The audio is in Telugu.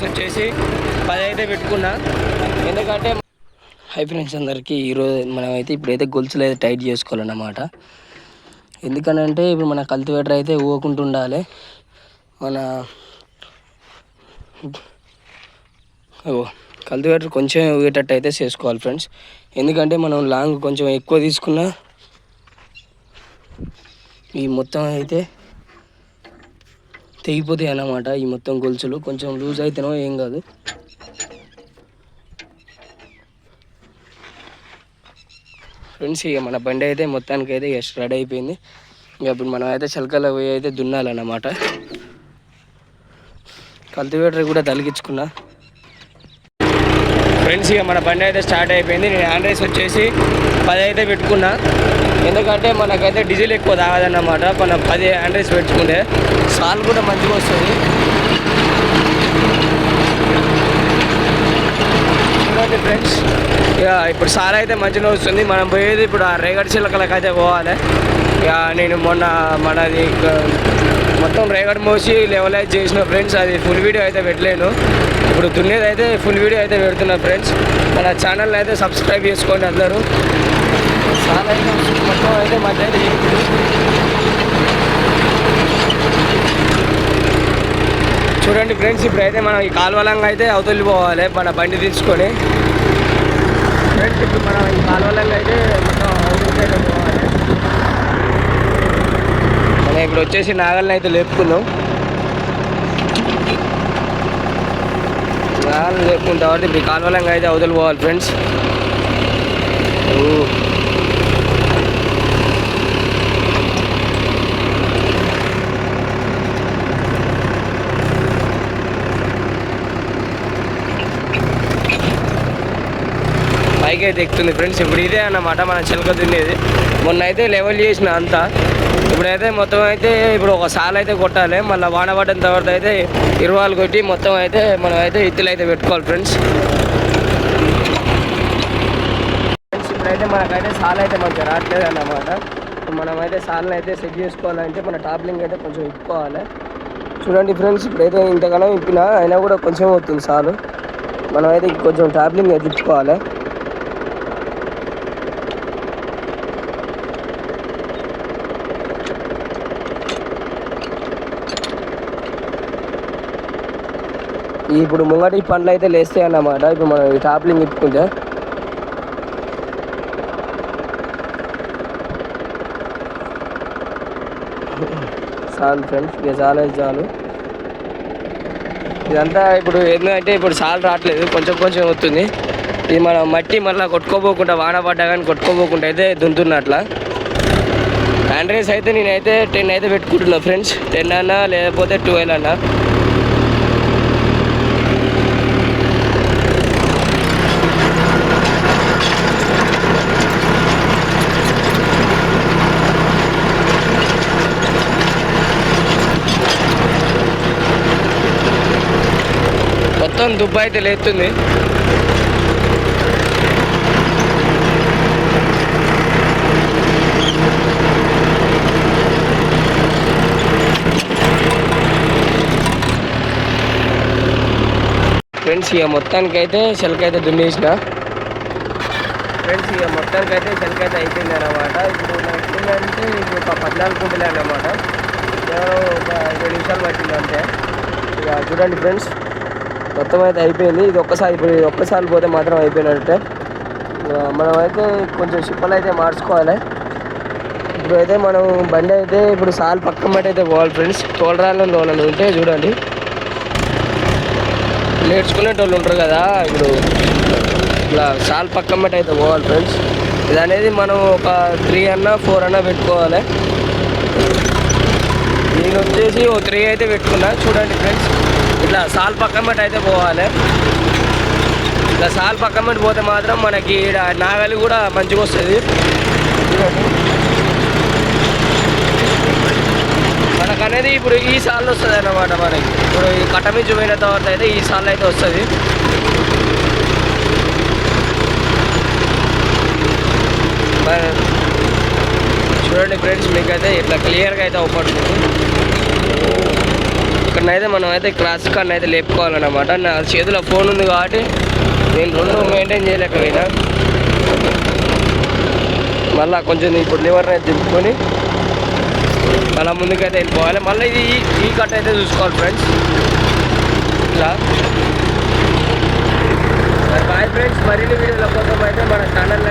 వచ్చేసి 10 అయితే పెట్టుకున్నా. ఎందుకంటే హై ఫ్రెండ్స్ అందరికీ ఈరోజు మనమైతే ఇప్పుడైతే గొలుసులు అయితే టైట్ చేసుకోవాలన్నమాట. ఎందుకనంటే ఇప్పుడు మన కల్టివేటర్ అయితే ఊవకుంటూ ఉండాలి. మన కల్టివేటర్ కొంచెం ఊగేటట్టు అయితే చేసుకోవాలి ఫ్రెండ్స్. ఎందుకంటే మనం లాంగ్ కొంచెం ఎక్కువ తీసుకున్నా ఈ మొత్తం అయితే తెగిపోతాయి అన్నమాట. ఈ మొత్తం గొలుసులు కొంచెం లూజ్ అయితేనో ఏం కాదు. ఫ్రెండ్స్ ఇక మన బండి అయితే మొత్తానికి అయితే రెడీ అయిపోయింది. ఇక ఇప్పుడు మనం అయితే చిలకలో పోయి అయితే దున్నాలన్నమాట. కల్టివేటర్ కూడా తలిగించుకున్నా. ఫ్రెండ్స్ ఇక మన బండి అయితే స్టార్ట్ అయిపోయింది. నేను హ్యాండ్ రేస్ వచ్చేసి 10 అయితే పెట్టుకున్నా. ఎందుకంటే మనకైతే డీజిల్ ఎక్కువ తాగదన్నమాట. మనం 10 హ్యాండ్ రేస్ పెట్టుకుంటే సాల్ కూడా మంచిగా వస్తుంది. చూడండి ఫ్రెండ్స్, ఇక ఇప్పుడు సాల్ అయితే మంచిగా వస్తుంది. మనం పోయేది ఇప్పుడు ఆ రేగడి చిలకలకు అయితే పోవాలి. ఇక నేను మొన్న మనది మొత్తం రేగడి మోసి లెవెలైజ్ చేసిన ఫ్రెండ్స్. అది ఫుల్ వీడియో అయితే పెట్టలేను. ఇప్పుడు దున్నేది అయితే ఫుల్ వీడియో అయితే పెడుతున్నా ఫ్రెండ్స్. మన ఛానల్ని అయితే సబ్స్క్రైబ్ చేసుకోండి అందరూ. సాల్ అయితే మొత్తం అయితే మధ్య చూడండి ఫ్రెండ్స్, ఇప్పుడైతే మనం ఈ కాలువలంగా అయితే అవతలి పోవాలి మన బండి తీసుకొని. ఫ్రెండ్స్ ఇప్పుడు మనం ఈ కాలువలంగా అయితే మొత్తం అవతలికి అయితే పోవాలి. మనం ఇప్పుడు వచ్చేసి నాగల్ని అయితే లేపుకుందాం. నాగల్ని లేపుకున్న తర్వాత ఇప్పుడు ఈ కాలువలంగా అయితే అవతలి పోవాలి ఫ్రెండ్స్. పైకి అయితే ఎక్కుతుంది ఫ్రెండ్స్. ఇప్పుడు ఇదే అన్నమాట మన చిలక దున్నేది. మొన్న అయితే లెవెల్ చేసిన అంతా. ఇప్పుడైతే మొత్తం అయితే ఇప్పుడు ఒక సాల్ అయితే కొట్టాలి. మళ్ళీ వాన పడిన తర్వాత అయితే ఇరువాలు కొట్టి మొత్తం అయితే మనం అయితే ఇత్తులు అయితే పెట్టుకోవాలి ఫ్రెండ్స్. ఇప్పుడైతే మనకైతే సాల్ అయితే మంచిగా రావట్లేదు అన్నమాట. మనమైతే సాల్ని అయితే సెట్ చేసుకోవాలంటే మన టాప్లింగ్ అయితే కొంచెం ఇప్పుకోవాలి. చూడండి ఫ్రెండ్స్, ఇప్పుడైతే ఇంతకాలం ఇప్పినా అయినా కూడా కొంచెం అవుతుంది సాలు. మనమైతే కొంచెం టాప్లింగ్ అయితే ఇప్పుకోవాలి. ఇప్పుడు ముంగటి పండ్లు అయితే లేస్తాయి అన్నమాట. ఇప్పుడు మనం ఈ టాప్లింగ్ ఇప్పుకుంటే చాలు ఫ్రెండ్స్. ఇక చాలు. ఇదంతా ఇప్పుడు ఏంటంటే ఇప్పుడు సాల్ రావట్లేదు, కొంచెం కొంచెం వస్తుంది. ఇది మనం మట్టి మళ్ళీ కొట్టుకోపోకుండా వాన పడ్డా కానీ కొట్టుకోపోకుండా అయితే దున్నుతున్నట్లా. హ్యాండ్ రేస్ అయితే నేనైతే 10 అయితే పెట్టుకుంటున్నా ఫ్రెండ్స్. 10 అన్నా లేకపోతే 12 అన్నా. మొత్తం దుబ్బ అయితే లేస్తుంది. ఫ్రెండ్స్ ఇక మొత్తానికైతే చిలకైతే దున్నేసిన. ఫ్రెండ్స్ ఇక మొత్తానికైతే చిలకైతే అయిపోయింది అన్నమాట. ఇప్పుడు నాకు ఏంటంటే ఇది ఒక 14 కుంటలే అన్నమాట. కేవలం ఒక 20 నిమిషాలు పట్టింది అంతే. ఇక చూడండి ఫ్రెండ్స్, మొత్తం అయితే అయిపోయింది. ఇది ఒక్కసారి పోతే మాత్రం అయిపోయినట్టే. మనం అయితే కొంచెం షిప్పలు అయితే మార్చుకోవాలి. ఇప్పుడైతే మనం బండి అయితే ఇప్పుడు సాల్ పక్కన బట్టి అయితే పోవాలి ఫ్రెండ్స్. తోలరాళ్ళు ఉంటే చూడండి, నేర్చుకునేటోళ్ళు ఉంటారు కదా, ఇప్పుడు ఇట్లా సాల్ పక్కన బట్టి అయితే పోవాలి ఫ్రెండ్స్. ఇది అనేది మనం ఒక 3 అన్నా 4 అన్నా పెట్టుకోవాలి. నేను వచ్చేసి ఓ 3 అయితే పెట్టుకున్నా. చూడండి ఫ్రెండ్స్, ఇట్లా సాల్ పక్కన బట్టి అయితే పోవాలి. ఇట్లా సాల్ పక్కన బట్టి పోతే మాత్రం మనకి నాగలి కూడా మంచిగా వస్తుంది. మనకు అనేది ఇప్పుడు ఈ సాల్ వస్తుంది అన్నమాట. మనకి ఇప్పుడు ఈ కట్టమించి పోయిన తర్వాత అయితే ఈ సాల్ అయితే వస్తుంది. చూడండి ఫ్రెండ్స్, మీకైతే ఇట్లా క్లియర్గా అయితే అవపడుతుంది. ఇక్కడనైతే మనం అయితే క్లాస్ కార్డ్ని అయితే లేపుకోవాలన్నమాట. నా చేతిలో ఫోన్ ఉంది కాబట్టి నేను రెండు మెయింటైన్ చేయలేకపోయినా. మళ్ళీ కొంచెం ఇప్పుడు లివర్ని అయితే దింపుకొని మళ్ళీ ముందుకైతే వెళ్ళిపోవాలి. మళ్ళీ ఇది ఈ కట్ అయితే చూసుకోవాలి ఫ్రెండ్స్. ఇట్లా బాయ్ ఫ్రెండ్స్. మరిన్ని వీడియోల కోసం అయితే మన ఛానల్